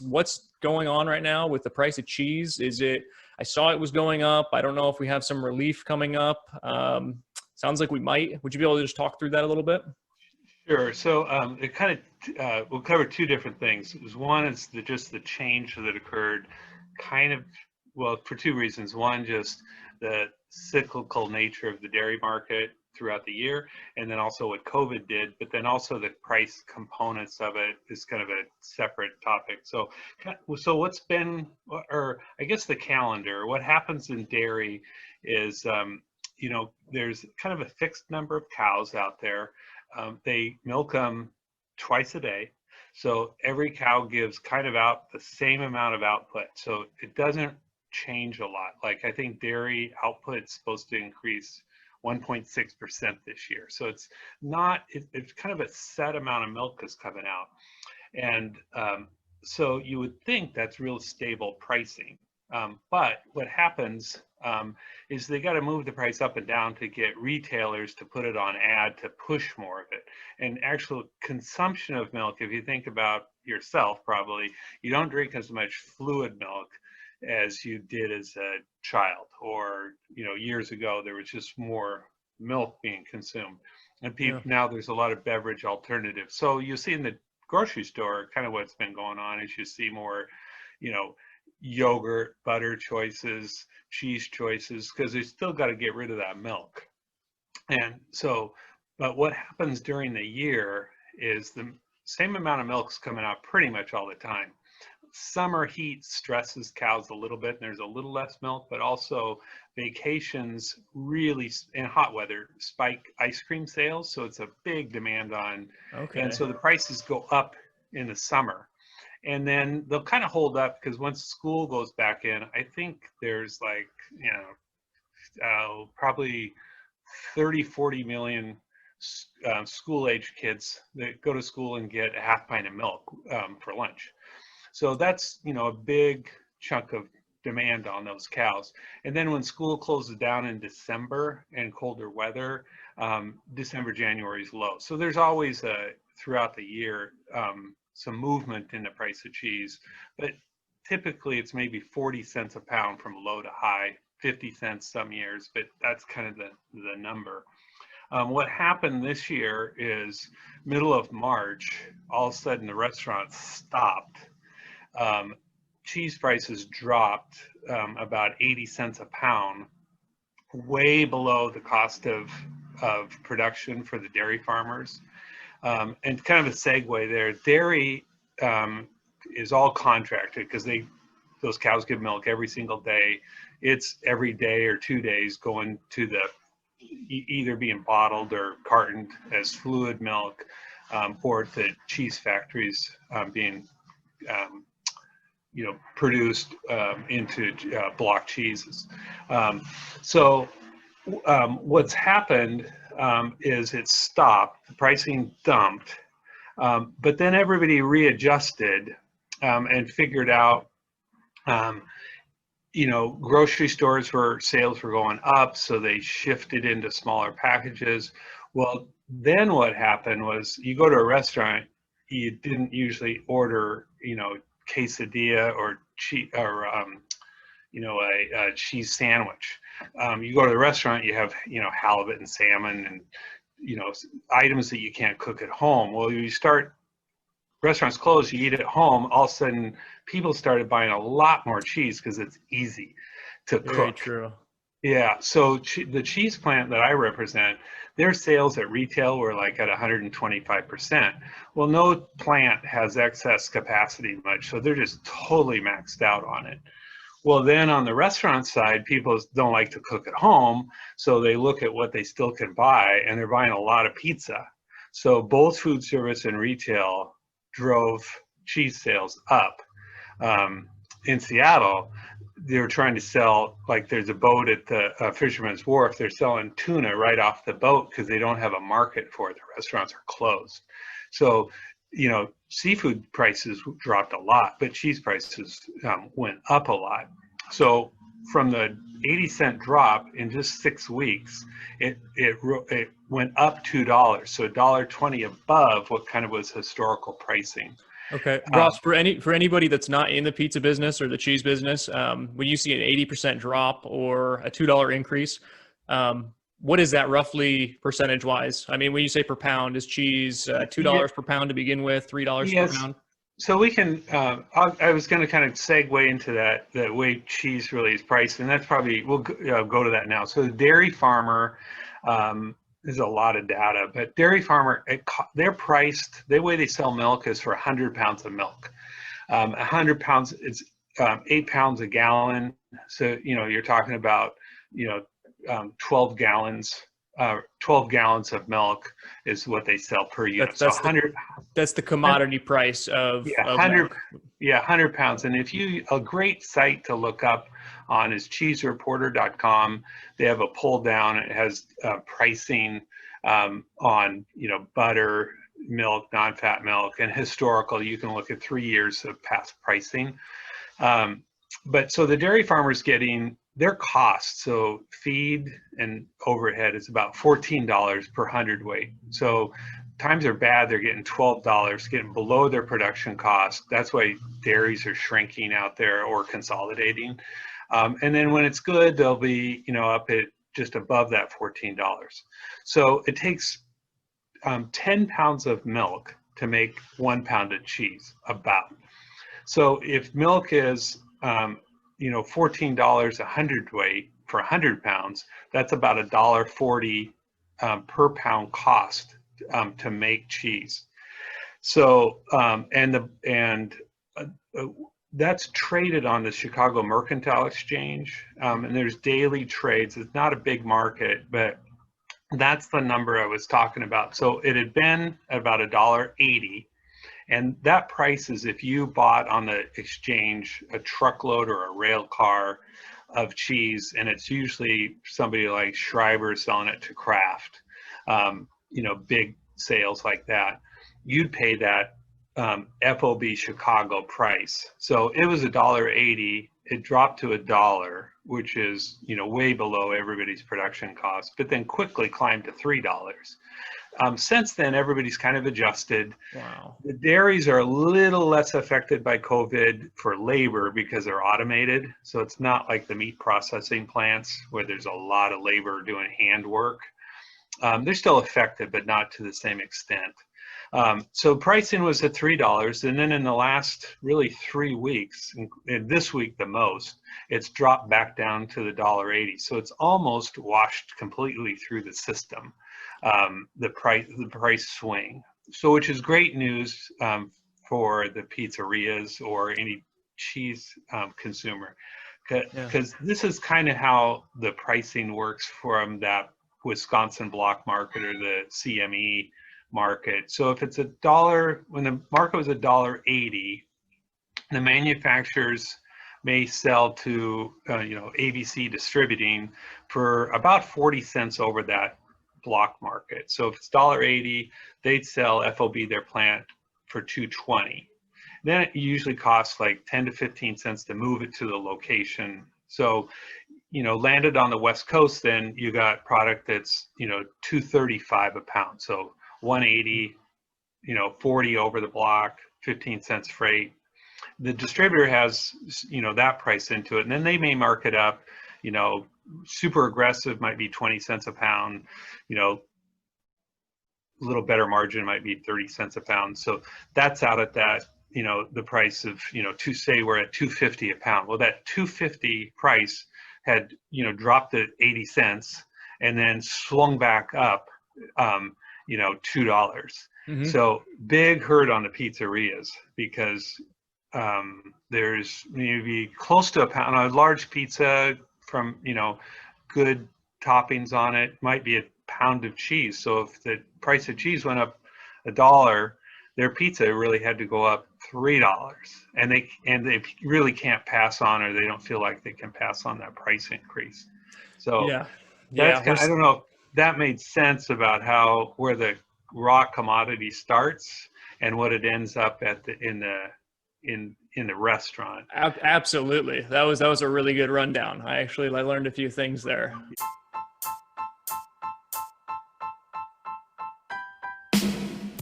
what's going on right now with the price of cheese? I saw it was going up. I don't know if we have some relief coming up. Sounds like we might. Would you be able to just talk through that a little bit? Sure. So it kind of we'll cover two different things. One is just the change that occurred, kind of, well, for two reasons. One, just the cyclical nature of the dairy market throughout the year, and then also what COVID did. But then also the price components of it is kind of a separate topic. So what's been, or I guess the calendar. What happens in dairy is, there's kind of a fixed number of cows out there. They milk them twice a day. So every cow gives kind of out the same amount of output. So it doesn't change a lot. Like, I think dairy output is supposed to increase 1.6% this year. So it's not, it's kind of a set amount of milk is coming out. And so you would think that's real stable pricing. But what happens is they got to move the price up and down to get retailers to put it on ad to push more of it. And actual consumption of milk, if you think about yourself, probably you don't drink as much fluid milk as you did as a child, or years ago there was just more milk being consumed, and now there's a lot of beverage alternatives. So you see in the grocery store, kind of what's been going on is you see more yogurt, butter choices, cheese choices, because they still got to get rid of that milk. And so, but what happens during the year is the same amount of milk's coming out pretty much all the time. Summer heat stresses cows a little bit, and there's a little less milk, but also vacations really, in hot weather, spike ice cream sales. So it's a big demand on, and so the prices go up in the summer. And then they'll kind of hold up because once school goes back in, I think there's like, probably 30-40 million school-age kids that go to school and get a half pint of milk for lunch. So that's, a big chunk of demand on those cows. And then when school closes down in December and colder weather, December, January is low. So there's always throughout the year, some movement in the price of cheese, but typically it's maybe 40 cents a pound from low to high, 50 cents some years, but that's kind of the number. What happened this year is middle of March, all of a sudden the restaurants stopped. Cheese prices dropped about 80 cents a pound, way below the cost of production for the dairy farmers. And kind of a segue there, dairy is all contracted because those cows give milk every single day. It's every day or 2 days going to either being bottled or cartoned as fluid milk, or the cheese factories being produced into block cheeses. So what's happened is it stopped, the pricing dumped, but then everybody readjusted and figured out, grocery stores sales were going up, so they shifted into smaller packages. Well, then what happened was you go to a restaurant, you didn't usually order, quesadilla or cheese or a cheese sandwich. You go to the restaurant, you have halibut and salmon and items that you can't cook at home. Well, restaurants close, you eat at home, all of a sudden people started buying a lot more cheese because it's easy to cook. Very true. Yeah, so the cheese plant that I represent, their sales at retail were like at 125%. Well, no plant has excess capacity much, so they're just totally maxed out on it. Well, then on the restaurant side, people don't like to cook at home, so they look at what they still can buy, and they're buying a lot of pizza. So both food service and retail drove cheese sales up. In Seattle, they were trying to sell, like there's a boat at the Fisherman's Wharf, they're selling tuna right off the boat because they don't have a market for it. The restaurants are closed. So, seafood prices dropped a lot, but cheese prices went up a lot. So from the 80-cent drop in just 6 weeks, it went up $2, so $1.20 above what kind of was historical pricing. Okay, Um, Ross, for anybody that's not in the pizza business or the cheese business, when you see an 80% drop or a $2 increase, what is that roughly percentage wise? I mean, when you say per pound, is cheese yeah, $2 per pound to begin with, $3 per yes. pound? So we can. I was going to kind of segue into that way cheese really is priced, and that's probably we'll go to that now. So the dairy farmer, there's a lot of data, but dairy farmer, they're priced. The way they sell milk is for 100 pounds of milk. 100 pounds, it's 8 pounds a gallon. So you're talking about 12 gallons. 12 gallons of milk is what they sell per unit. So That's 100. that's the commodity price Yeah, of milk. 100 pounds. And if a great site to look up on is cheesereporter.com. They have a pull down. It has pricing on, butter, milk, non-fat milk, and historical. You can look at 3 years of past pricing. But so the dairy farmer's getting their cost. So feed and overhead is about $14 per hundredweight. So times are bad, they're getting $12, getting below their production cost. That's why dairies are shrinking out there or consolidating. And then when it's good, they'll be, up at just above that $14. So it takes 10 pounds of milk to make 1 pound of cheese, about. So if milk is, $14 a hundredweight for 100 pounds, that's about $1.40 per pound cost to make cheese. So that's traded on the Chicago Mercantile Exchange, and there's daily trades. It's not a big market, but that's the number I was talking about. So it had been about $1.80, and that price is if you bought on the exchange a truckload or a rail car of cheese, and it's usually somebody like Schreiber selling it to Kraft. Big sales like that, you'd pay that FOB Chicago price. So it was $1.80. It dropped to $1, which is way below everybody's production cost, but then quickly climbed to $3. Since then, everybody's kind of adjusted. Wow. The dairies are a little less affected by COVID for labor because they're automated. So it's not like the meat processing plants where there's a lot of labor doing handwork. They're still affected, but not to the same extent. So pricing was at $3, and then in the last really 3 weeks, and this week the most, it's dropped back down to the $1.80. So it's almost washed completely through the system, the price swing. So which is great news for the pizzerias or any cheese consumer, because this is kind of how the pricing works from that Wisconsin block market or the CME market. So if it's $1, when the market was $1.80, the manufacturers may sell to ABC Distributing for about 40 cents over that block market. So if it's $1.80, they'd sell FOB their plant for $2.20. Then it usually costs like 10 to 15 cents to move it to the location. So landed on the West Coast, then you got product that's $2.35 a pound. So 180, 40 over the block, 15 cents freight. The distributor has that price into it, and then they may mark it up. Super aggressive might be 20 cents a pound. A little better margin might be 30 cents a pound. So that's out at that. The price of say we're at $2.50 a pound. Well, that $2.50 price had dropped at 80 cents and then swung back up $2. Mm-hmm. So big hurt on the pizzerias because there's maybe close to a pound. A large pizza from good toppings on it might be a pound of cheese. So if the price of cheese went up $1, their pizza really had to go up $3, and they really can't pass on, or they don't feel like they can pass on that price increase. So that's I don't know if that made sense about where the raw commodity starts and what it ends up at in the restaurant. Absolutely, that was a really good rundown. I learned a few things there.